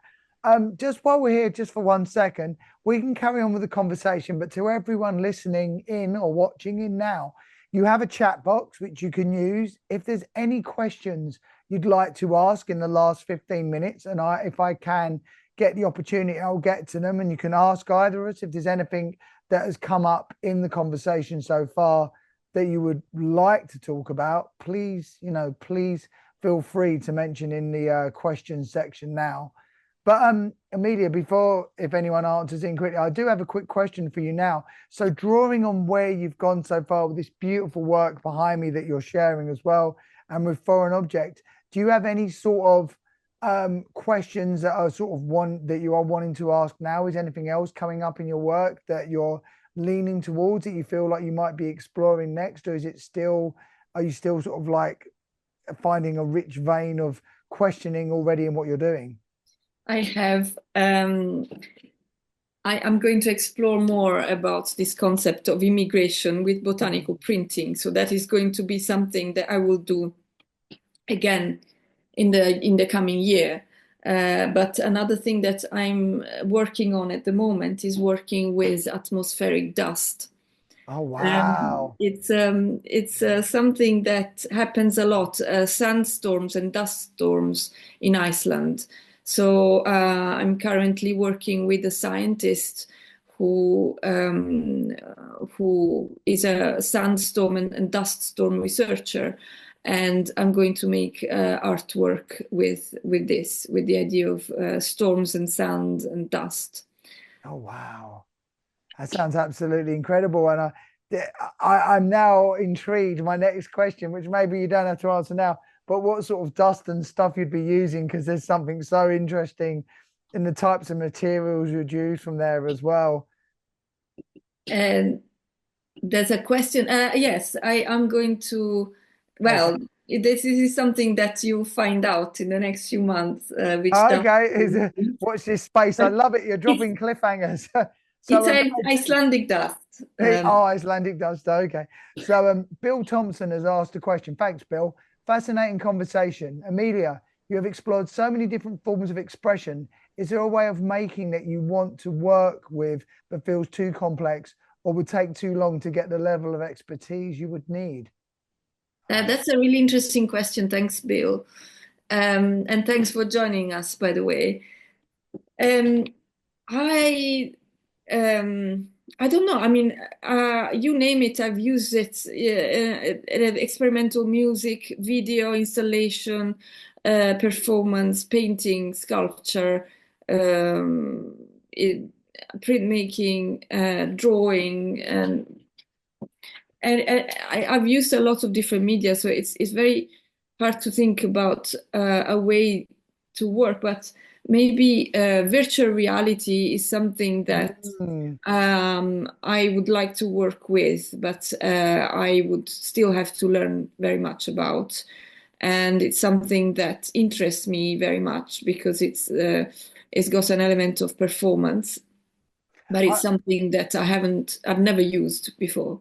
Just while we're here, just for 1 second, we can carry on with the conversation. But to everyone listening in or watching in now, you have a chat box which you can use. If there's any questions you'd like to ask in the last 15 minutes, and if I can get the opportunity, I'll get to them. And you can ask either of us if there's anything that has come up in the conversation so far that you would like to talk about, please, please feel free to mention in the questions section now. But Emilia, before if anyone answers in quickly, I do have a quick question for you now. So drawing on where you've gone so far with this beautiful work behind me that you're sharing as well, and with foreign object, do you have any sort of questions that are sort of one that you are wanting to ask now? Is anything else coming up in your work that you're leaning towards, that you feel like you might be exploring next, or are you still sort of like finding a rich vein of questioning already in what you're doing? I have. I am going to explore more about this concept of immigration with botanical printing. So that is going to be something that I will do again in the coming year. But another thing that I'm working on at the moment is working with atmospheric dust. Oh wow. It's something that happens a lot, sandstorms and dust storms in Iceland. So I'm currently working with a scientist who is a sandstorm and dust storm researcher, and I'm going to make artwork with this, with the idea of storms and sand and dust. Oh wow. That sounds absolutely incredible. And I'm now intrigued. My next question, which maybe you don't have to answer now, but what sort of dust and stuff you'd be using? Because there's something so interesting in the types of materials you'd use from there as well. And there's a question. Yes, I am going to. Okay. Well, this is something that you find out in the next few months, which does. Okay. Watch this space. I But love it. You're it's dropping cliffhangers. it's So Icelandic dust. Oh, Icelandic dust. Okay. So Bill Thompson has asked a question. Thanks, Bill. Fascinating conversation. Amelia, you have explored so many different forms of expression. Is there a way of making that you want to work with but feels too complex or would take too long to get the level of expertise you would need? That's a really interesting question. Thanks, Bill. And thanks for joining us, by the way. Um, I um, I don't know. I mean, you name it, I've used it. Experimental music, video installation, performance, painting, sculpture, um, it, printmaking, drawing, and I've used a lot of different media, so it's very hard to think about a way to work. But maybe virtual reality is something that Mm. I would like to work with, but I would still have to learn very much about. And it's something that interests me very much because it's got an element of performance, but it's I, something that I've never used before.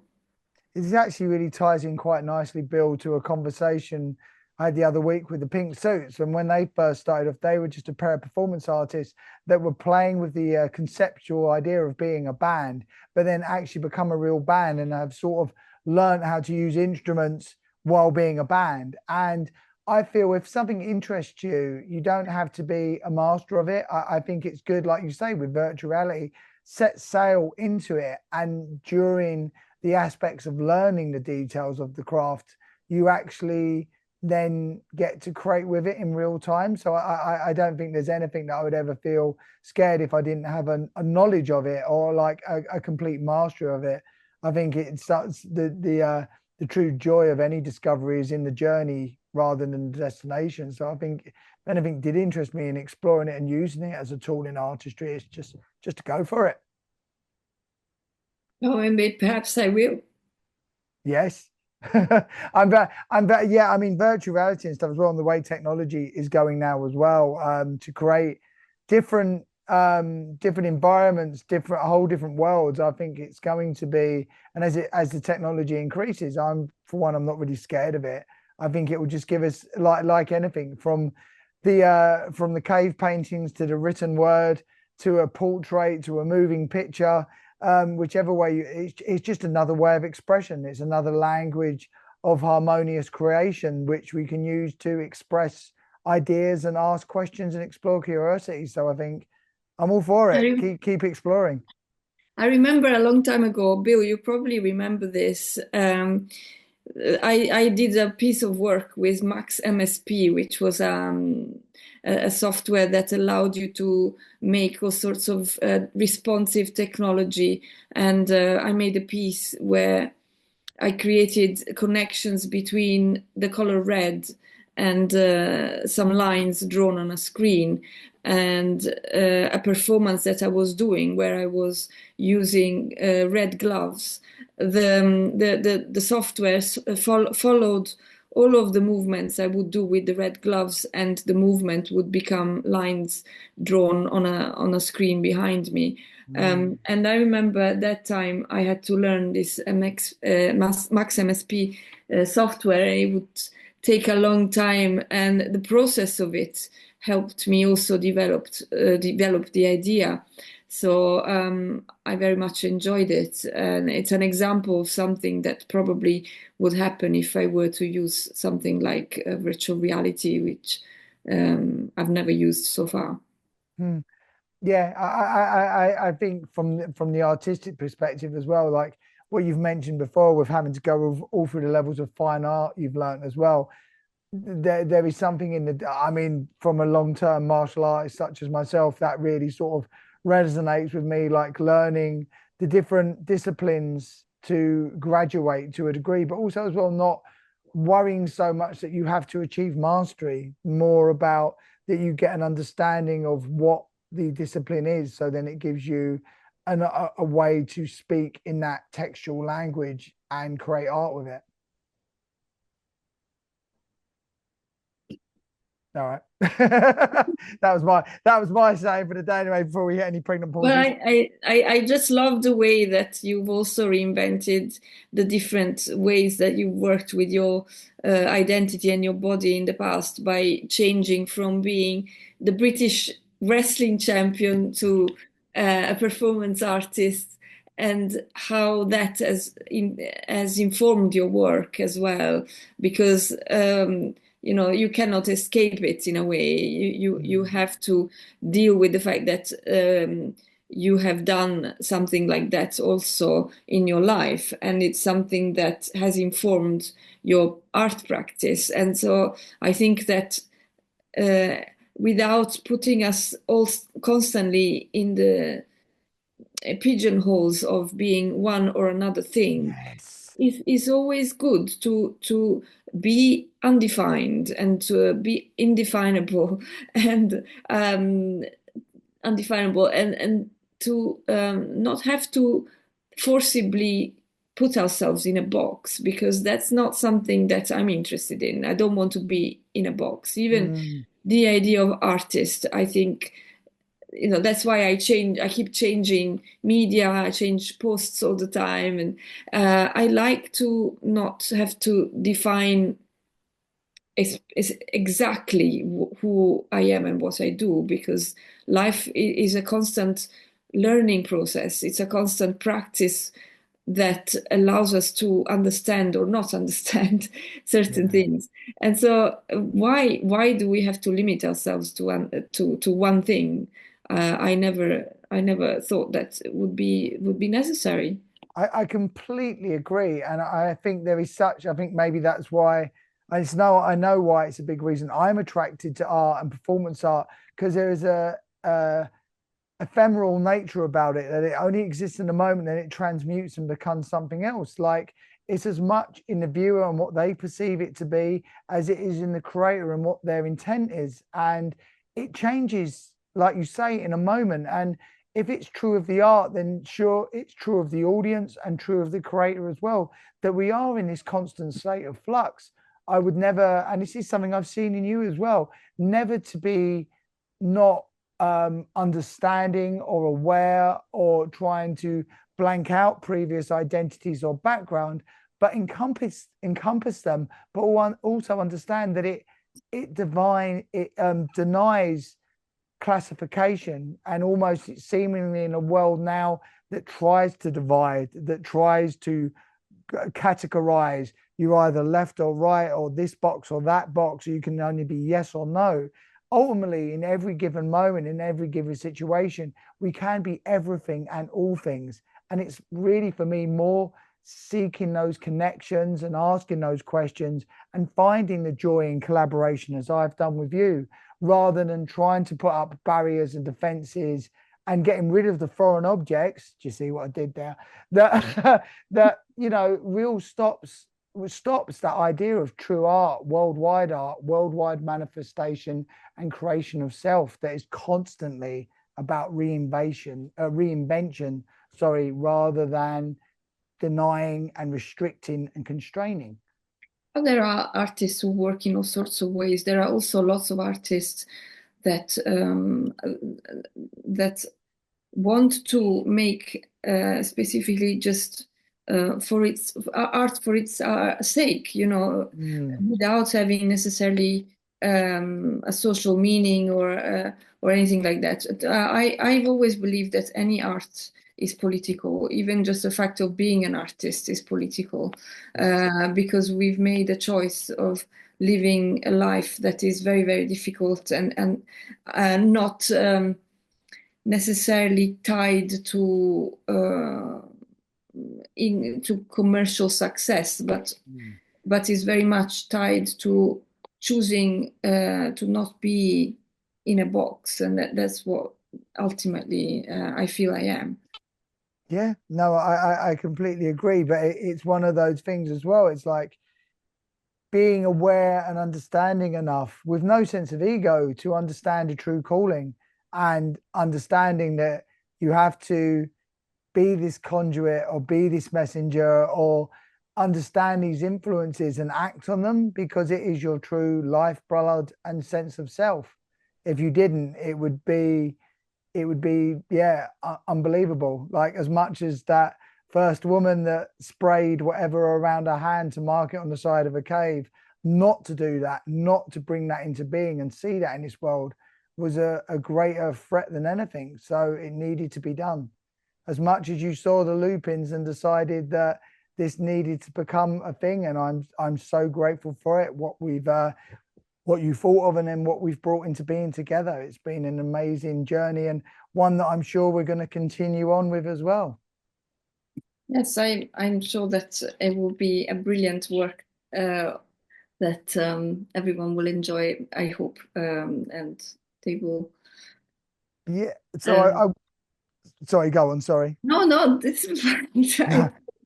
It actually really ties in quite nicely, Bill, to a conversation I had the other week with the Pink Suits. And when they first started off, they were just a pair of performance artists that were playing with the conceptual idea of being a band, but then actually become a real band and have sort of learned how to use instruments while being a band. And I feel if something interests you, you don't have to be a master of it. I think it's good, like you say, with virtual reality, set sail into it. And during the aspects of learning the details of the craft, you actually then get to create with it in real time. So I don't think there's anything that I would ever feel scared if I didn't have a knowledge of it or like a complete mastery of it. I think it starts the true joy of any discovery is in the journey rather than the destination. So I think if anything did interest me in exploring it and using it as a tool in artistry, it's just to go for it. Oh, and perhaps I will. Yes. Yeah, I mean, virtual reality and stuff as well, and the way technology is going now as well, to create different different environments, different whole different worlds. I think it's going to be, and as the technology increases, I'm for one, I'm not really scared of it. I think it will just give us like anything from the cave paintings to the written word to a portrait to a moving picture, whichever way it's just another way of expression. It's another language of harmonious creation, which we can use to express ideas and ask questions and explore curiosity. So I think I'm all for I, it. rem Keep exploring. I remember a long time ago, Bill, you probably remember this. I did a piece of work with Max MSP, which was a software that allowed you to make all sorts of responsive technology. And I made a piece where I created connections between the color red and some lines drawn on a screen, and a performance that I was doing where I was using red gloves. The software followed all of the movements I would do with the red gloves, and the movement would become lines drawn on a screen behind me. Mm. And I remember at that time I had to learn this Max MSP software. It would take a long time, and the process of it helped me also develop the idea. So I very much enjoyed it, and it's an example of something that probably would happen if I were to use something like virtual reality, which I've never used so far. Mm. Yeah, I think from the artistic perspective as well, like what you've mentioned before, with having to go all through the levels of fine art you've learned as well. There is something in the, I mean, from a long-term martial artist such as myself, that really sort of resonates with me, like learning the different disciplines to graduate to a degree, but also as well not worrying so much that you have to achieve mastery, more about that you get an understanding of what the discipline is. So then it gives you a way to speak in that textual language and create art with it. All right. That was my saying for the day anyway, before we hit any pregnant Well, pauses. I just love the way that you've also reinvented the different ways that you've worked with your identity and your body in the past by changing from being the British wrestling champion to a performance artist, and how that has informed your work as well. Because you know, you cannot escape it in a way. You Mm. have to deal with the fact that you have done something like that also in your life, and it's something that has informed your art practice. And so I think that uh, without putting us all constantly in the pigeonholes of being one or another thing, Yes. is always good to be undefined and to be indefinable and undefinable, and to not have to forcibly put ourselves in a box, because that's not something that I'm interested in. I don't want to be in a box. Even Mm. the idea of artist, I think, you know, that's why I keep changing media, I change posts all the time. And I like to not have to define is exactly who I am and what I do, because life is a constant learning process. It's a constant practice that allows us to understand or not understand certain Yeah. things. And so, why do we have to limit ourselves to one thing? I never thought that would be necessary. I completely agree. And I think there is such, I think maybe that's why I know why it's a big reason I'm attracted to art and performance art, because there is a ephemeral nature about it, that it only exists in the moment and it transmutes and becomes something else. Like it's as much in the viewer and what they perceive it to be as it is in the creator and what their intent is. And it changes, like you say, in a moment. And if it's true of the art, then sure, it's true of the audience and true of the creator as well, that we are in this constant state of flux. I would never, and this is something I've seen in you as well, never to be not understanding or aware or trying to blank out previous identities or background, but encompass them, but also understand that it denies classification, and almost seemingly in a world now that tries to divide, that tries to categorize you either left or right or this box or that box, or you can only be yes or no. Ultimately, in every given moment, in every given situation, we can be everything and all things. And it's really, for me, more seeking those connections and asking those questions and finding the joy in collaboration, as I've done with you, rather than trying to put up barriers and defenses and getting rid of the foreign objects. Do you see what I did there? That that real stops that idea of true art, worldwide manifestation and creation of self, that is constantly about reinvention, sorry, rather than denying and restricting and constraining. But there are artists who work in all sorts of ways. There are also lots of artists that that want to make specifically just for its art for its sake, you know, Mm. without having necessarily a social meaning or anything like that. I've always believed that any art is political. Even just the fact of being an artist is political, Yes. because we've made a choice of living a life that is very, very difficult and not necessarily tied to commercial success, Mm. but is very much tied to choosing to not be in a box, and that's what ultimately I feel I am. Yeah, no, I completely agree, but it's one of those things as well. It's like being aware and understanding enough with no sense of ego to understand a true calling, and understanding that you have to be this conduit or be this messenger or understand these influences and act on them, because it is your true lifeblood and sense of self. If you didn't, it would be yeah, unbelievable. Like, as much as that first woman that sprayed whatever around her hand to mark it on the side of a cave, not to do that, not to bring that into being and see that in this world, was a greater threat than anything. So it needed to be done. As much as you saw the lupins and decided that this needed to become a thing, and I'm so grateful for it, what we've what you thought of and then what we've brought into being together. It's been an amazing journey and one that I'm sure we're going to continue on with as well. Yes, I'm sure that it will be a brilliant work that everyone will enjoy, I hope, and they will. Yeah. So Um, sorry, go on. Sorry. no, no, this is fine.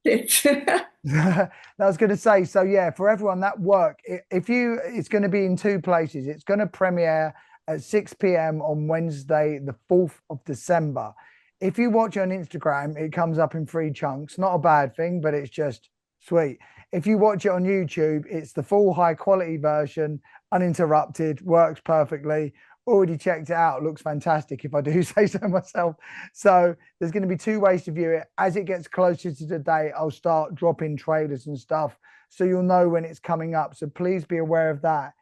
It. I was going to say, so yeah, for everyone that work, if you, it's going to be in two places. It's going to premiere at 6 p.m. on Wednesday, the 4th of December. If you watch on Instagram, it comes up in three chunks. Not a bad thing, but it's just sweet. If you watch it on YouTube, it's the full high quality version, uninterrupted, works perfectly. Already checked it out, looks fantastic if I do say so myself. So there's going to be two ways to view it. As it gets closer to the day, I'll start dropping trailers and stuff so you'll know when it's coming up. So please be aware of that.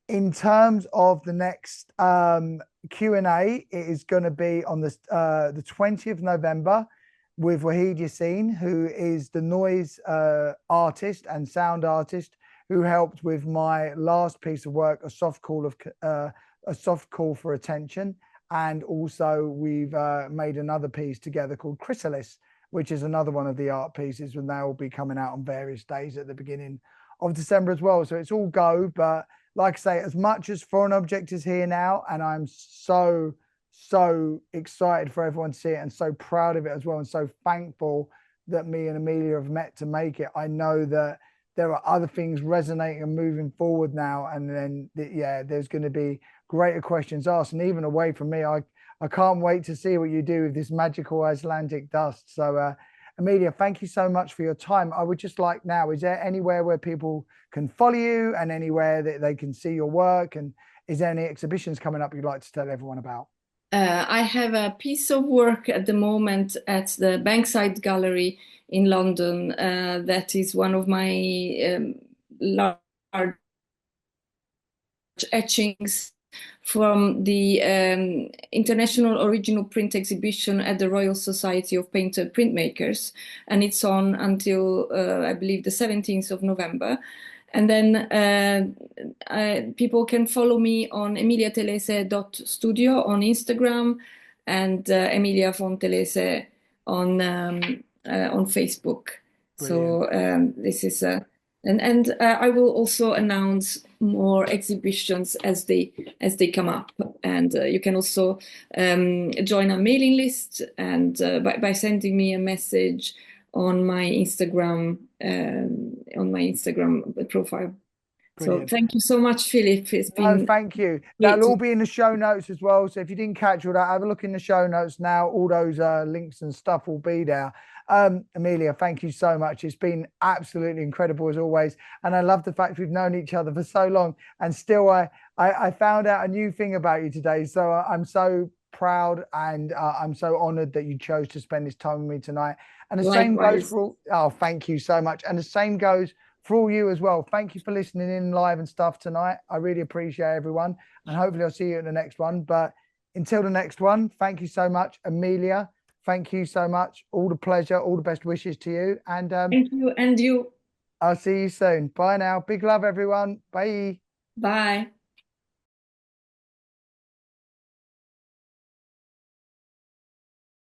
In terms of the next Q&A, it is going to be on the 20th of November with Wahid Yassin, who is the noise artist and sound artist who helped with my last piece of work, a soft call for attention. And also, we've made another piece together called Chrysalis, which is another one of the art pieces, and they'll be coming out on various days at the beginning of December as well. So it's all go. But like I say, as much as Foreign Object is here now, and I'm so excited for everyone to see it and so proud of it as well, and so thankful that me and Emilia have met to make it. I know that there are other things resonating and moving forward now, and then yeah, there's going to be greater questions asked. And even away from me, I can't wait to see what you do with this magical Icelandic dust. So, Emilia, thank you so much for your time. I would just like now, is there anywhere where people can follow you and anywhere that they can see your work? And is there any exhibitions coming up you'd like to tell everyone about? I have a piece of work at the moment at the Bankside Gallery in London. That is one of my large etchings from the International Original Print Exhibition at the Royal Society of Painted Printmakers, and it's on until I believe the 17th of November. And then people can follow me on emiliatelese.studio on Instagram and Emilia Fontelese on Facebook. Brilliant. So this is and I will also announce more exhibitions as they come up, and you can also join a mailing list and by sending me a message on my Instagram profile. So Brilliant. thank you so much, Philip. It's No, been thank you. great That'll all to. be in the show notes as well. So if you didn't catch all that, have a look in the show notes now. All those links and stuff will be there. Emilia, thank you so much. It's been absolutely incredible as always. And I love the fact we've known each other for so long. And still, I found out a new thing about you today. So I'm so proud and I'm so honored that you chose to spend this time with me tonight. And the same goes Likewise. for all, oh, thank you so much. And the same goes for all you as well. Thank you for listening in live and stuff tonight. I really appreciate everyone. And hopefully I'll see you in the next one. But until the next one, thank you so much. Emilia, thank you so much. All the pleasure, all the best wishes to you. And Thank you, and you. I'll see you soon. Bye now. Big love, everyone. Bye. Bye.